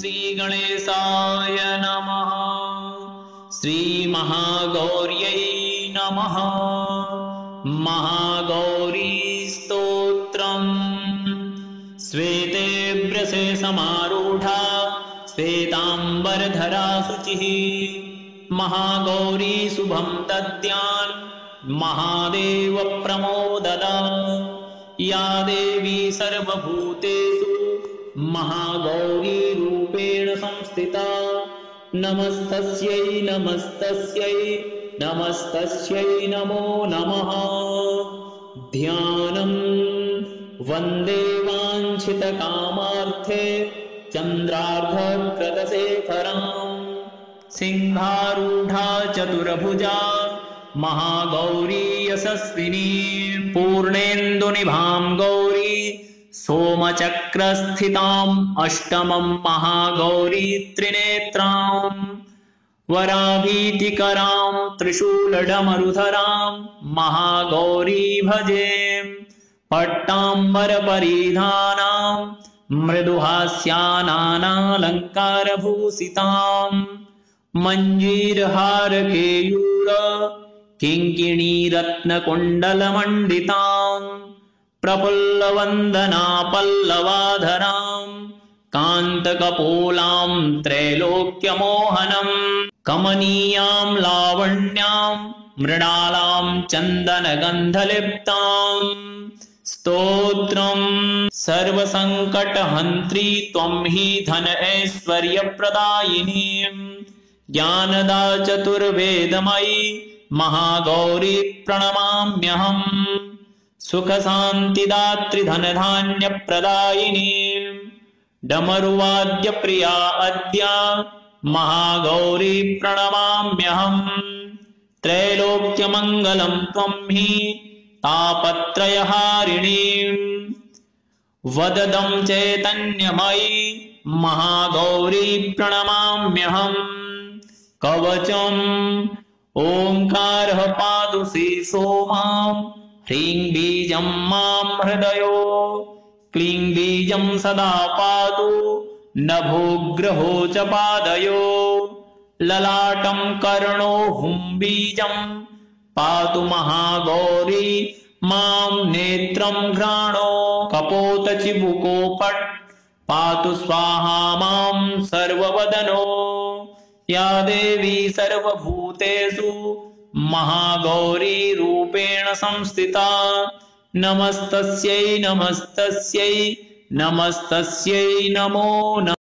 श्रीगणेशाय नमः। श्रीमहागौर्यै नमः। महागौरीस्तोत्रम्। श्वेतेभ्यसे समारूढा श्वेताम्बरधरा शुचिः महागौरी शुभं दद्यान् महादेव प्रमोददा। या देवी सर्वभूतेषु महागौरी रूपेण संस्थिता। नमस्तस्यै नमस्तस्यै नमस्तस्यै नमो नमः। ध्यानम् वन्दे वाञ्छितकामार्थे चन्द्रार्धकृतशेखराम्। सिंहारूढा चतुर्भुजा महागौरी यशस्विनी। पूर्णेन्दुनिभां गौरी सोमचक्रस्थिताम् अष्टमं महागौरी त्रिनेत्राम्। वराभीतिकरां त्रिशूलडमरुधरां महागौरी भजे। पट्टाम्बरपरिधानां मृदुहास्यानालङ्कारभूषिताम्। मञ्जीरहारकेयूर किङ्किणीरत्नकुण्डलमण्डिताम्। प्रफुल्लवन्दना पल्लवाधरां कान्तकपोलां त्रैलोक्यमोहनम्। कमनीयां लावण्यां मृणालां चन्दनगन्धलिप्ताम्। स्तोत्रम् सर्वसङ्कटहन्त्री त्वं हि धन ऐश्वर्यप्रदायिनी। ज्ञानदा चतुर्वेदमयी महागौरी प्रणमाम्यहम्। सुखशान्तिदात्री धनधान्यप्रदायिनी। डमरुवाद्यप्रिया अद्या महागौरी प्रणमाम्यहम्। त्रैलोक्यमङ्गलं त्वं हि तापत्रयहारिणी। वददं चैतन्यमयी महागौरी प्रणमाम्यहम्। कवचम् ओङ्कारः पातु शीर्षो मां। ह्रीं बीजं मां हृदयो। क्लीं बीजं सदा पातु नभोग्रहो च पादयो। ललाटं कर्णो हुं बीजं पातु महागौरी मां। नेत्रं घ्राणो कपोतचिबुको पट् पातु स्वाहा मां सर्ववदनो। या देवी सर्वभूतेषु महागौरी रूपेण संस्थिता। नमस्तस्यै नमस्तस्यै नमस्तस्यै नमो नमः।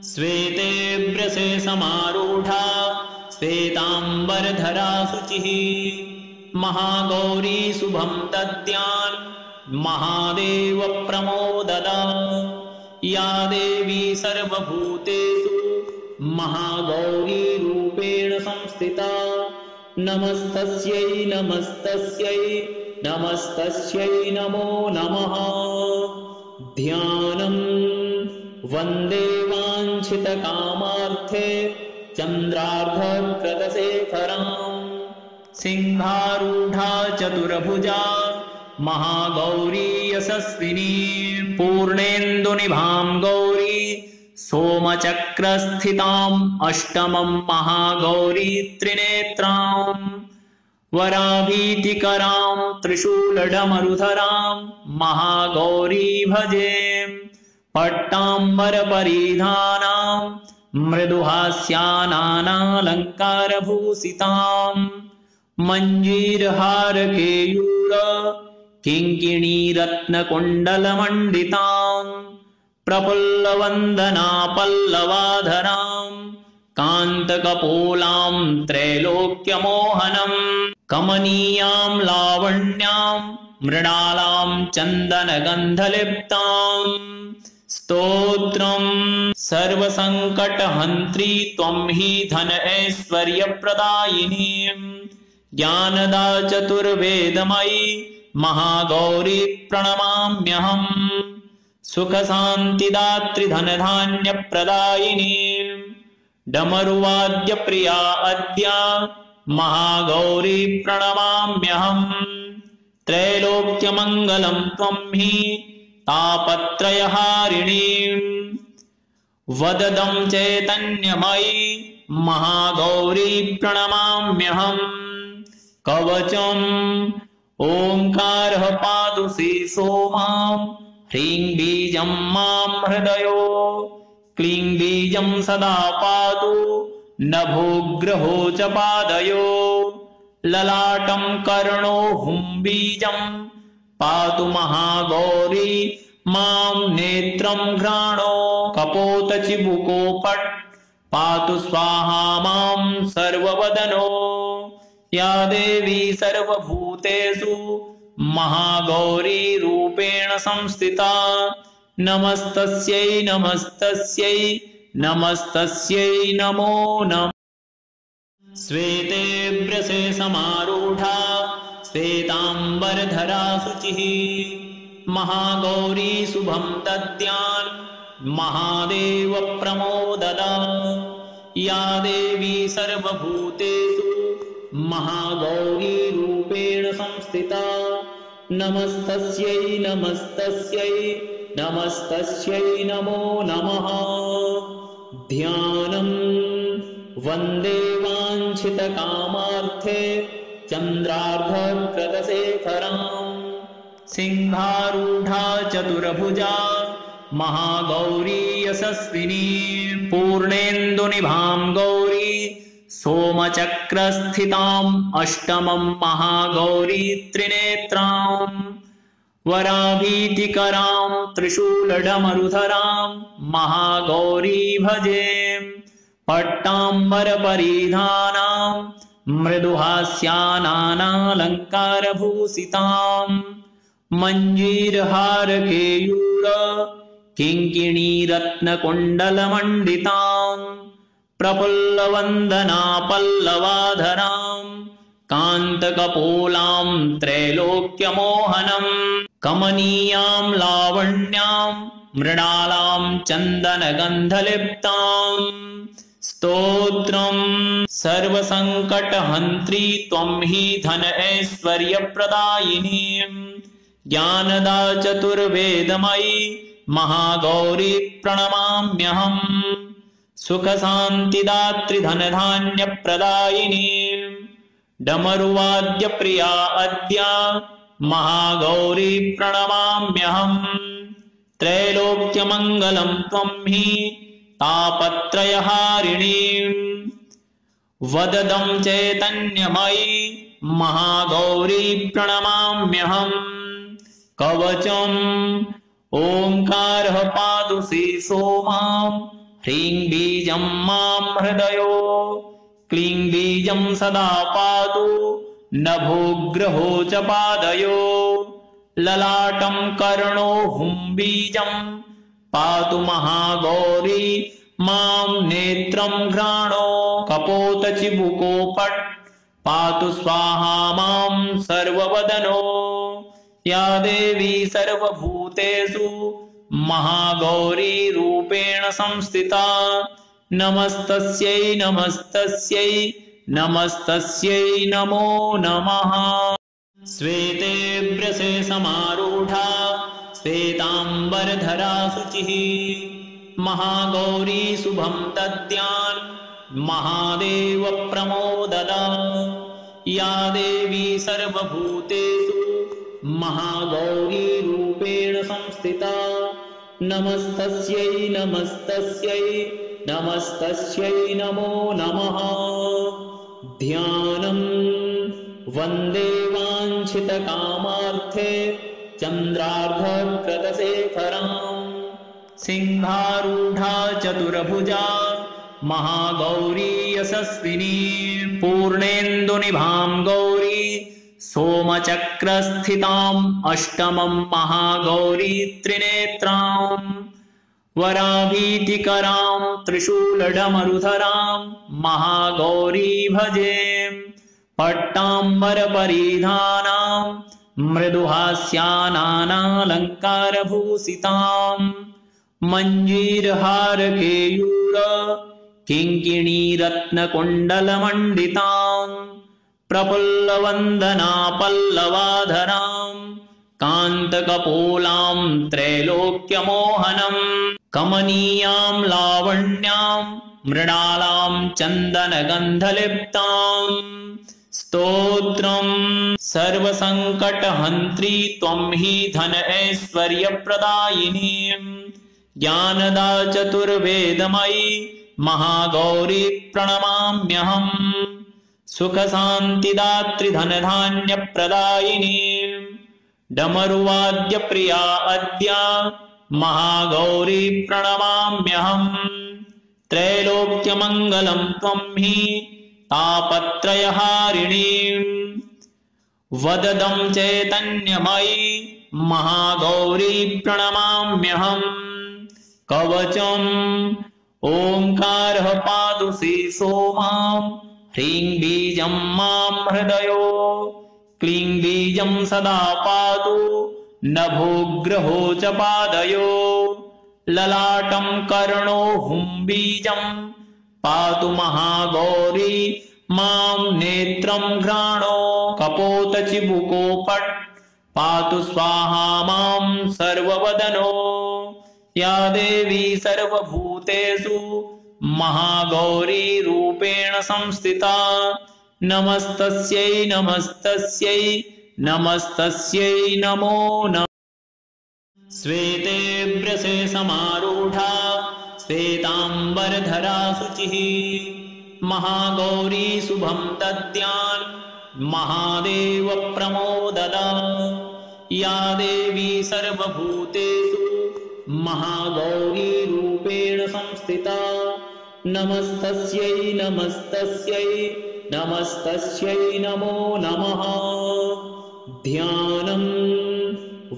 श्वेतेभ्यसे समारूढा श्वेताम्बरधरा शुचिः महागौरी शुभं दद्यान् महादेव प्रमोददा। या देवी सर्वभूतेषु महागौरी रूपेण संस्थिता। नमस्तस्यै नमस्तस्यै नमस्तस्यै नमो नमः। ध्यानम् वन्दे वाञ्छितकामार्थे चन्द्रार्धकृतशेखराम्। सिंहारूढा चतुर्भुजा महागौरी यशस्विनी। पूर्णेन्दुनिभां गौरी सोमचक्रस्थिताम् अष्टमं महागौरी त्रिनेत्राम्। वराभीतिकरां त्रिशूलडमरुधरां महागौरी भजे। पट्टाम्बरपरिधानां मृदुहास्यानालङ्कारभूषिताम्। मञ्जीरहारकेयूर किङ्किणीरत्नकुण्डलमण्डिताम्। प्रफुल्लवन्दना पल्लवाधरां कान्तकपोलां त्रैलोक्यमोहनम्। कमनीयां लावण्यां मृणालां चन्दनगन्धलिप्ताम्। स्तोत्रम् सर्वसङ्कटहन्त्री त्वं हि धन ऐश्वर्यप्रदायिनी। ज्ञानदा चतुर्वेदमयी महागौरी प्रणमाम्यहम्। सुखशान्तिदात्री धनधान्यप्रदायिनी। डमरुवाद्यप्रिया अद्या महागौरी प्रणमाम्यहम्। त्रैलोक्यमङ्गलं त्वं हि तापत्रयहारिणी। वददं चैतन्यमयी महागौरी प्रणमाम्यहम्। कवचम् ओङ्कारः पातु शीर्षो मां, ह्रीं बीजं मां हृदयो, क्लीं बीजं सदा पातु नभोग्रहो च पादयो, ललाटं कर्णो हुं बीजं पातु महागौरी मां, नेत्रं घ्राणो कपोतचिबुको पट् पातु स्वाहा मां सर्ववदनो, या देवी सर्वभूतेषु महागौरी रूपेण संस्थिता, नमस्तस्यै नमस्तस्यै नमस्तस्यै नमो नमः। श्वेतेभ्यसे समारूढा श्वेताम्बरधरा शुचिः, महागौरी शुभं दद्यान् महादेव प्रमोददा, या देवी सर्वभूतेषु महागौरी रूपेण संस्थिता, नमस्तस्यै नमस्तस्यै नमस्तस्यै नमो नमः। ध्यानम् वन्दे वाञ्छितकामार्थे चन्द्रार्धकृतशेखराम्, सिंहारूढा चतुर्भुजा महागौरी यशस्विनी, पूर्णेन्दुनिभां गौरी सोमचक्रस्थिताम्, अष्टमं महागौरी त्रिनेत्रां, वराभीतिकरां त्रिशूलडमरुधरां महागौरी भजे, पट्टाम्बरपरिधानां मृदुहास्यानालङ्कारभूषितां, मञ्जीरहारकेयूर किङ्किणीरत्नकुण्डलमण्डितां, प्रफुल्लवन्दना पल्लवाधरां, कान्तकपोलां त्रैलोक्यमोहनं, कमनीयां लावण्यां मृणालां चन्दनगन्धलिप्तां, स्तोत्रम् सर्वसङ्कटहन्त्री त्वं हि धन ऐश्वर्यप्रदायिनी, ज्ञानदा चतुर्वेदमयी महागौरी प्रणमाम्यहम्, सुखशान्तिदात्री धनधान्यप्रदायिनी, डमरुवाद्यप्रिया अद्या महागौरी प्रणमाम्यहम्, त्रैलोक्यमङ्गलं त्वं हि तापत्रयहारिणी, वददं चैतन्यमयी महागौरी प्रणमाम्यहम्। कवचम् ओङ्कारः पातु शीर्षो मां, ह्रीं बीजं मां हृदयो, क्लीं बीजं सदा पातु नभोग्रहो च पादयो, ललाटं कर्णो हुं बीजं पातु महागौरी मां, नेत्रं घ्राणो कपोतचिबुको पट् पातु स्वाहा मां सर्ववदनो, या देवी सर्वभूतेषु महागौरी रूपेण संस्थिता, नमस्तस्यै नमस्तस्यै नमस्तस्यै नमो नमः। श्वेतेभ्यसे समारूढा श्वेताम्बरधरा शुचिः, महागौरी शुभं दद्यान् महादेव प्रमोददा, या देवी सर्वभूतेषु महागौरी रूपेण संस्थिता, नमस्तस्यै नमस्तस्यै नमस्तस्यै नमो नमः। ध्यानम् वन्दे वाञ्छितकामार्थे चन्द्रार्धकृतशेखरां, सिंहारूढा चतुर्भुजा महागौरी यशस्विनी, पूर्णेन्दुनिभां गौरी सोमचक्रस्थिताम्, अष्टमं महागौरी त्रिनेत्रां, वराभीतिकरां त्रिशूलडमरुधरां महागौरी भजे, पट्टाम्बरपरिधानां मृदुहास्यानालङ्कारभूषितां, मञ्जीरहारकेयूर किङ्किणीरत्नकुण्डलमण्डितां, प्रफुल्लवन्दना पल्लवाधरां, कान्तकपोलां त्रैलोक्यमोहनं, कमनीयां लावण्यां मृणालां चन्दनगन्धलिप्तां स्तोत्रं सर्वसङ्कटहन्त्री त्वं हि धन ऐश्वर्यप्रदायिनी ज्ञानदा चतुर्वेदमयी महागौरी प्रणमाम्यहम् सुखशान्तिदात्री धनधान्यप्रदायिनी डमरुवाद्यप्रिया अद्या महागौरी प्रणमाम्यहम् त्रैलोक्यमङ्गलं त्वं हि तापत्रयहारिणी वददं चैतन्यमयी महागौरी प्रणमाम्यहम् कवचम् ओंकारः पातु शीर्षो मां ह्रीं बीजं मां हृदयो क्लीं बीजं सदा पातु नभोग्रहो च पादयो ललाटं कर्णो हुं बीजं पातु महागौरी मां नेत्रं घ्राणो कपोत चिबुको पट् पातु स्वाहा मां सर्ववदनो या देवी सर्वभूतेषु महागौरी रूपेण संस्थिता नमस्तस्यै नमस्तस्यै नमस्तस्यै नमो नमः श्वेतेभ्यसे समारूढा श्वेतांबरधरा शुचिः महागौरी शुभं दद्यान् महादेव प्रमोददा या देवी सर्वभूतेषु महागौरी रूपेण संस्थिता नमस्तस्यै नमस्तस्यै नमस्तस्यै नमो नमः ध्यानं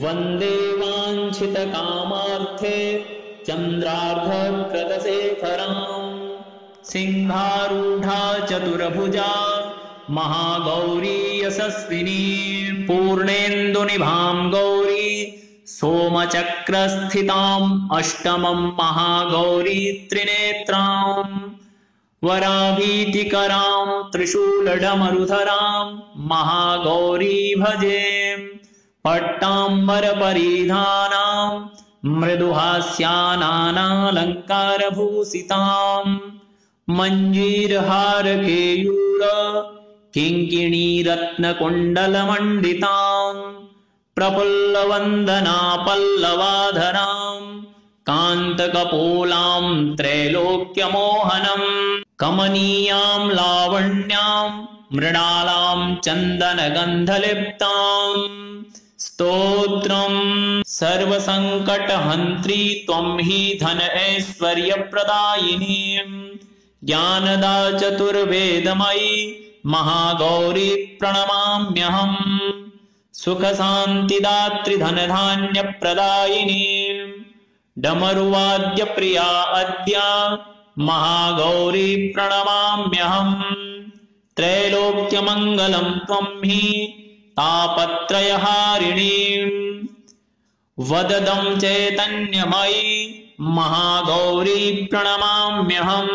वन्दे वाञ्छितकामार्थे चन्द्रार्धकृतशेखरां सिंहारूढा चतुर्भुजा महागौरी यशस्विनी पूर्णेन्दुनिभां गौरी सोमचक्रस्थिताम् अष्टमं महागौरी त्रिनेत्रां वराभीतिकरां त्रिशूलडमरुधरां महागौरी भजे पट्टाम्बरपरिधानां मृदुहास्यानालङ्कारभूषितां मञ्जीरहारकेयूर किङ्किणीरत्नकुण्डलमण्डितां प्रफुल्लवन्दना पल्लवाधरां कान्तकपोलां त्रैलोक्यमोहनम् कमनीयां लावण्यां मृणालां चन्दनगन्धलिप्तां स्तोत्रं सर्वसङ्कटहन्त्री त्वं हि धन ऐश्वर्यप्रदायिनी ज्ञानदा चतुर्वेदमयी महागौरी प्रणमाम्यहम् सुखशान्तिदात्री धनधान्यप्रदायिनी डमरुवाद्यप्रिया अद्या महागौरी प्रणमाम्यहम् त्रैलोक्यमङ्गलं त्वं हि तापत्रयहारिणी वददं चैतन्यमयी महागौरी प्रणमाम्यहम्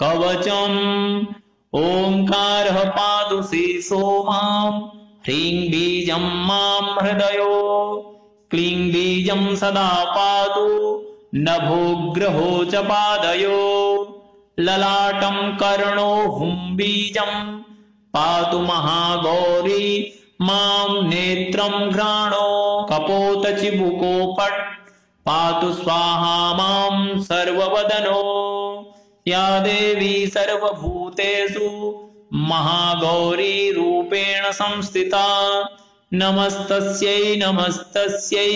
कवचम् ओंकारः पातु शीर्षो मां ह्रीं बीजं मां हृदयो क्लीं बीजं सदा पातु नभोग्रहो च पादयो ललाटं कर्णो हुं बीजं पातु महागौरी मां नेत्रं घ्राणो कपोत चिबुको पट् पातु स्वाहा मां सर्ववदनो या देवी सर्वभूतेषु महागौरी रूपेण संस्थिता नमस्तस्यै नमस्तस्यै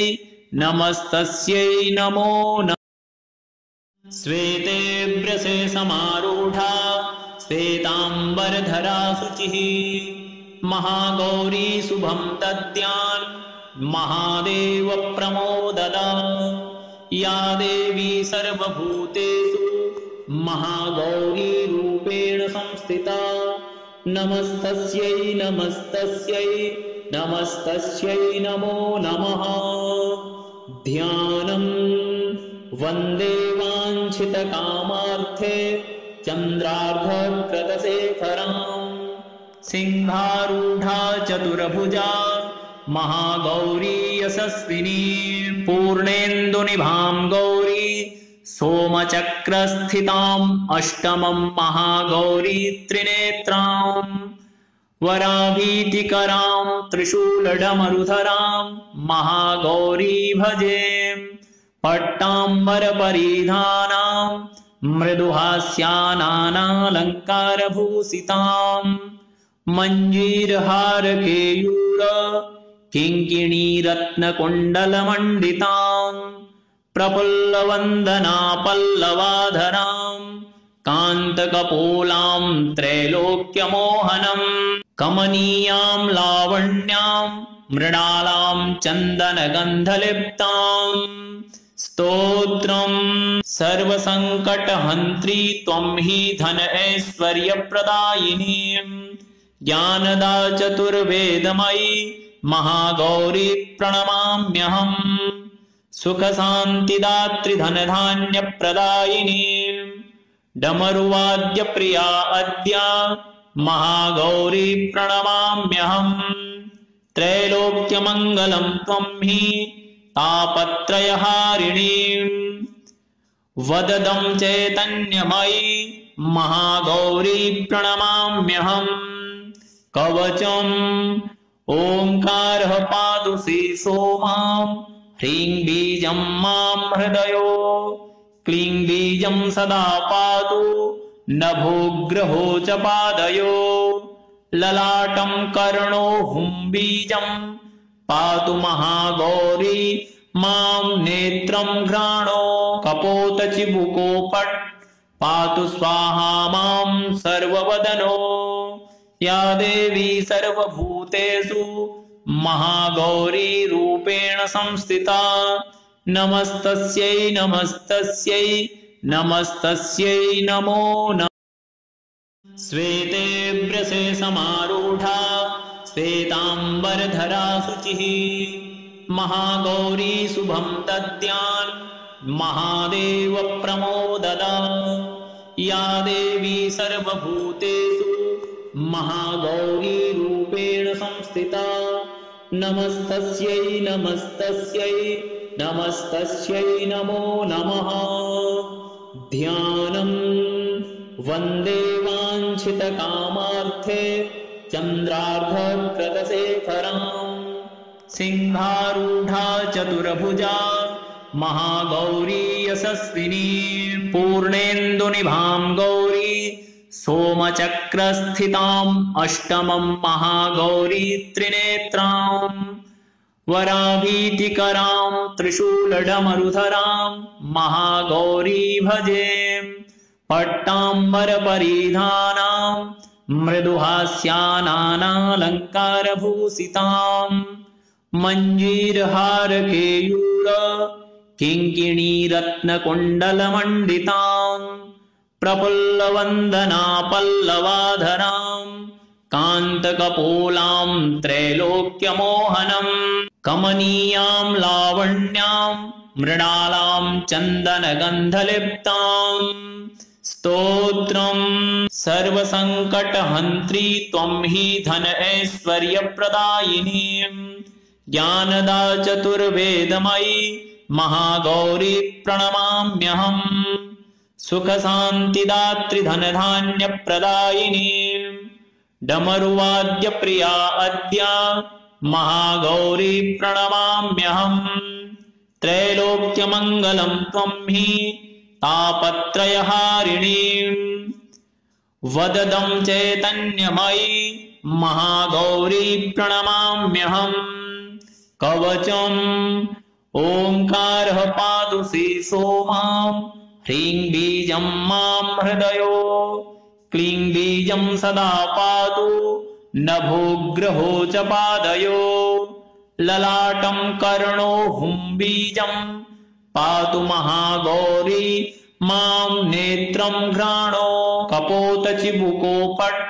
नमस्तस्यै नमो नमः श्वेतेभ्यसे समारूढा श्वेतांबरधरा शुचिः महागौरी शुभं दद्यान् महादेव प्रमोददा या देवी सर्वभूतेषु महागौरी रूपेण संस्थिता नमस्तस्यै नमस्तस्यै नमस्तस्यै नमो नमः ध्यानं वन्दे वाञ्छितकामार्थे चन्द्रार्धकृतशेखरां सिंहारूढा चतुर्भुजा महागौरी यशस्विनी पूर्णेन्दुनिभां गौरी सोमचक्रस्थिताम् अष्टमं महागौरी त्रिनेत्रां वराभीतिकरां त्रिशूलडमरुधरां महागौरी भजे पट्टाम्बरपरिधानां मृदुहास्यानालङ्कारभूषितां मञ्जीरहारकेयूर किङ्किणीरत्नकुण्डलमण्डितां प्रफुल्लवन्दना पल्लवाधरां कान्तकपोलां त्रैलोक्यमोहनम् कमनीयां लावण्यां मृणालां चन्दनगन्धलिप्तां स्तोत्रम् सर्वसङ्कटहन्त्री त्वं हि धन ऐश्वर्यप्रदायिनी ज्ञानदा चतुर्वेदमयी महागौरी प्रणमाम्यहम् सुखशान्तिदात्री धनधान्यप्रदायिनी डमरुवाद्यप्रिया अद्या महागौरी प्रणमाम्यहम् त्रैलोक्यमङ्गलं त्वं हि तापत्रयहारिणीं वददं चैतन्यमयी महागौरी प्रणमाम्यहम् कवचम् ओंकारः पातु शीर्षो मां ह्रीं बीजं मां हृदयो क्लीं बीजं सदा पातु नभोग्रहो च पादयो ललाटं कर्णो हुं बीजं पातु महागौरी मां नेत्रं घ्राणो कपोतचिबुको पट् पातु स्वाहा मां सर्ववदनो या देवी सर्वभूतेषु महागौरी रूपेण संस्थिता नमस्तस्यै नमस्तस्यै नमस्तस्यै नमो नमः श्वेतेभ्यसे समारूढा श्वेतांबरधरा शुचिः महागौरी शुभं दद्यान् महादेव प्रमोददा या देवी सर्वभूतेषु महागौरी रूपेण संस्थिता नमस्तस्यै नमस्तस्यै नमस्तस्यै नमो नमः ध्यानम् वन्दे वाञ्छितकामार्थे चन्द्रार्धकृतशेखरां सिंहारूढा चतुर्भुजा महागौरी यशस्विनी पूर्णेन्दुनिभां गौरी सोमचक्रस्थिताम् अष्टमं महागौरी त्रिनेत्रां वराभीतिकरां त्रिशूलडमरुधरां महागौरी भजे पट्टाम्बरपरिधानां मृदुहास्यानालङ्कारभूषितां मञ्जीरहारकेयूर किङ्किणीरत्नकुण्डलमण्डितां प्रफुल्लवन्दना पल्लवाधरां कान्तकपोलां त्रैलोक्यमोहनम् कमनीयां लावण्यां मृणालां चन्दनगन्धलिप्तां स्तोत्रम् सर्वसङ्कटहन्त्री त्वं हि धन ऐश्वर्यप्रदायिनी ज्ञानदा चतुर्वेदमयी महागौरी प्रणमाम्यहम् सुखशान्तिदात्री धनधान्यप्रदायिनी डमरुवाद्यप्रिया अद्या महागौरी प्रणमाम्यहम् त्रैलोक्यमङ्गलं त्वं हि तापत्रयहारिणीं वददं चैतन्यमयी महागौरी प्रणमाम्यहम् कवचम् ओंकारः पातु शीर्षो मां ह्रीं बीजं मां हृदयो क्लीं बीजं सदा पातु नभोग्रहो च पादयो ललाटं कर्णो हुं बीजं पातु महागौरी मां नेत्रं घ्राणो कपोतचिबुको पट्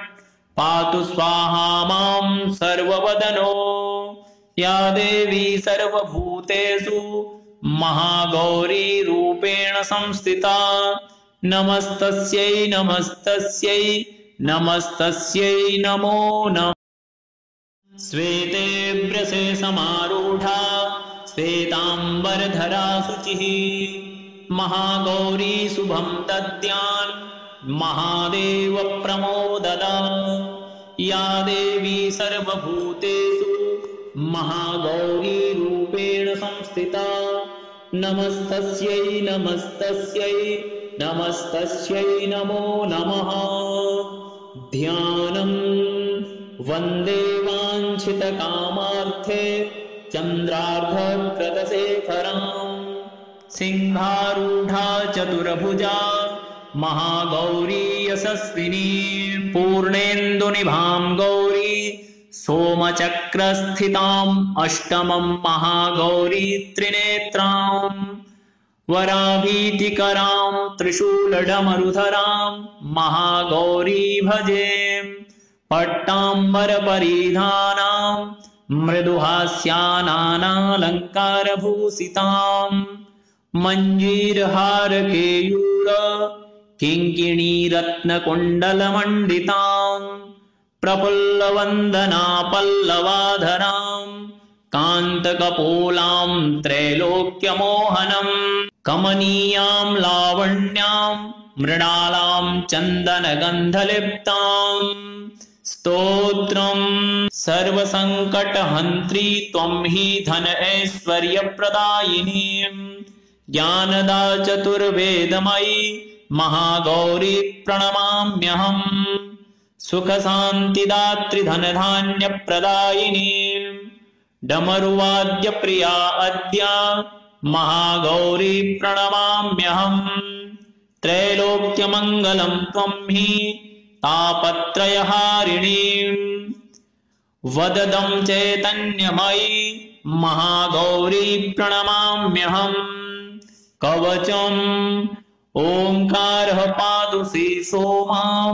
पातु स्वाहा मां सर्ववदनो या देवी सर्वभूतेषु महागौरी रूपेण संस्थिता नमस्तस्यै नमस्तस्यै नमस्तस्यै नमो नमः श्वेतेभ्यसे समारूढा श्वेतांबरधरा शुचिः महागौरी शुभं दद्यान् महादेव प्रमोददा या देवी सर्वभूतेषु महागौरी रूपेण संस्थिता नमस्तस्यै नमस्तस्यै नमस्तस्यै नमो नमः ध्यानं वन्दे वाञ्छितकामार्थे चन्द्रार्धकृतशेखरां सिंहारूढा चतुर्भुजा महागौरी यशस्विनी पूर्णेन्दुनिभां गौरी सोमचक्रस्थिताम् अष्टमं महागौरी त्रिनेत्रां वराभीतिकरां त्रिशूलडमरुधरां महागौरी भजे पट्टाम्बरपरिधानां मृदुहास्यानालङ्कारभूषितां मञ्जीरहारकेयूर किङ्किणीरत्नकुण्डलमण्डितां प्रफुल्लवन्दना पल्लवाधरां कान्तकपोलां त्रैलोक्यमोहनं कमनीयां लावण्यां मृणालां चन्दनगन्धलिप्तां स्तोत्रं सर्वसङ्कटहन्त्री त्वं हि धन ऐश्वर्यप्रदायिनी ज्ञानदा चतुर्वेदमयी महागौरी प्रणमाम्यहम् सुखशान्तिदात्री धनधान्यप्रदायिनी डमरुवाद्यप्रिया अद्या महागौरी प्रणमाम्यहम् त्रैलोक्यमङ्गलं त्वं हि तापत्रयहारिणी वददं चैतन्यमयी महागौरी प्रणमाम्यहम् कवचम् ओंकारः पातु शीर्षो मां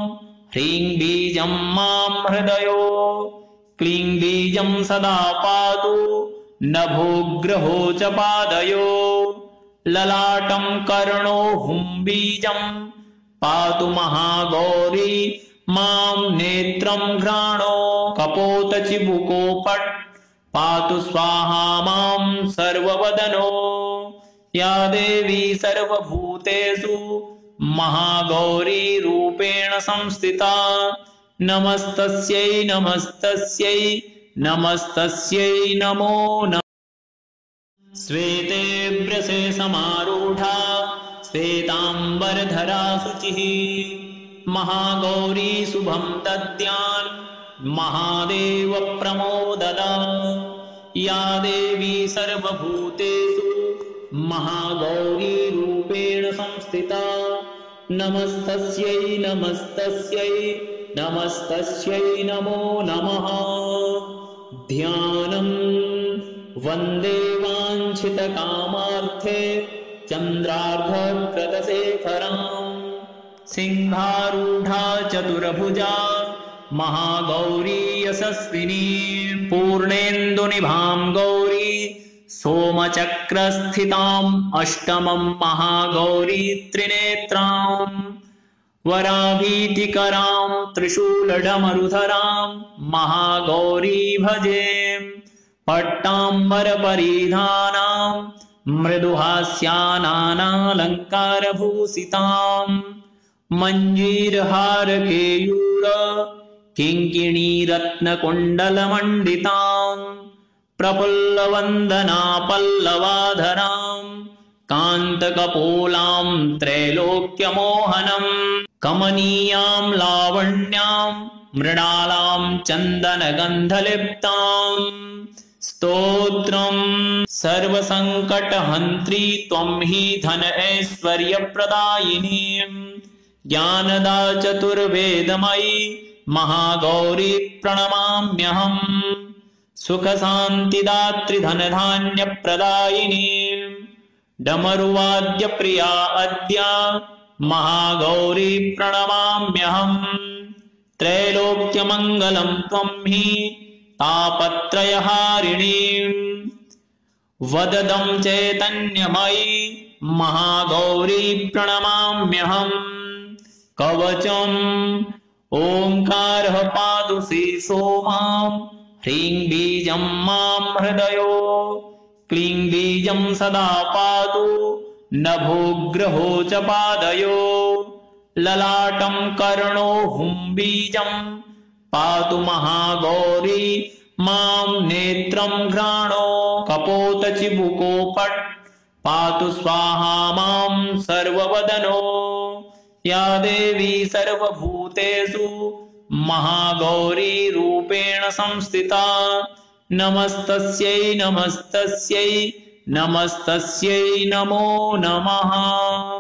ह्रीं बीजं मां हृदयो क्लीं बीजं सदा पातु नभोग्रहो च पादयो ललाटं कर्णो हुं बीजं पातु महागौरी मां नेत्रं घ्राणो कपोतचिबुको पट् पातु स्वाहा मां सर्ववदनो या देवी सर्वभूतेषु महागौरी रूपेण संस्थिता नमस्तस्यै नमस्तस्यै नमस्तस्यै नमो नमः श्वेतेभ्यसे समारूढा श्वेतांबरधरा शुचिः महागौरी शुभं दद्यान् महादेव प्रमोददा या देवी सर्वभूतेषु महागौरी रूपेण संस्थिता नमस्तस्यै नमस्तस्यै नमस्तस्यै नमो नमः ध्यानं वन्दे वाञ्छितकामार्थे चन्द्रार्धकृतशेखरां सिंहारूढा चतुर्भुजा महागौरी यशस्विनी पूर्णेन्दुनिभां गौरी सोमचक्रस्थिताम् अष्टमं महागौरी त्रिनेत्रां वराभीतिकरां त्रिशूलडमरुधरां महागौरी भजे पट्टाम्बरपरिधानां मृदुहास्यानालङ्कारभूषितां मञ्जीरहारकेयूर किङ्किणीरत्नकुण्डलमण्डितां प्रफुल्लवन्दना पल्लवाधरां कान्तकपोलां त्रैलोक्यमोहनं कमनीयां लावण्यां मृणालां चन्दनगन्धलिप्तां स्तोत्रं सर्वसङ्कटहन्त्री त्वं हि धन ऐश्वर्यप्रदायिनी ज्ञानदा चतुर्वेदमयी महागौरी प्रणमाम्यहम् सुखशान्तिदात्री धनधान्यप्रदायिनी डमरुवाद्यप्रिया अद्या महागौरी प्रणमाम्यहम् त्रैलोक्यमङ्गलं त्वं हि तापत्रयहारिणी वददं चैतन्यमयी महागौरी प्रणमाम्यहम् कवचम् ओंकारः पातु शीर्षो मां ह्रीं बीजं मां हृदयो क्लीं बीजं सदा पातु नभोग्रहो च पादयो ललाटं कर्णो हुम्बीजं पातु महागौरी मां नेत्रं घ्राणो कपोतचिबुको पट् पातु स्वाहा मां सर्ववदनो या देवी सर्वभूतेषु महागौरी रूपेण संस्थिता नमस्तस्यै नमस्तस्यै नमस्तस्यै नमो नमः।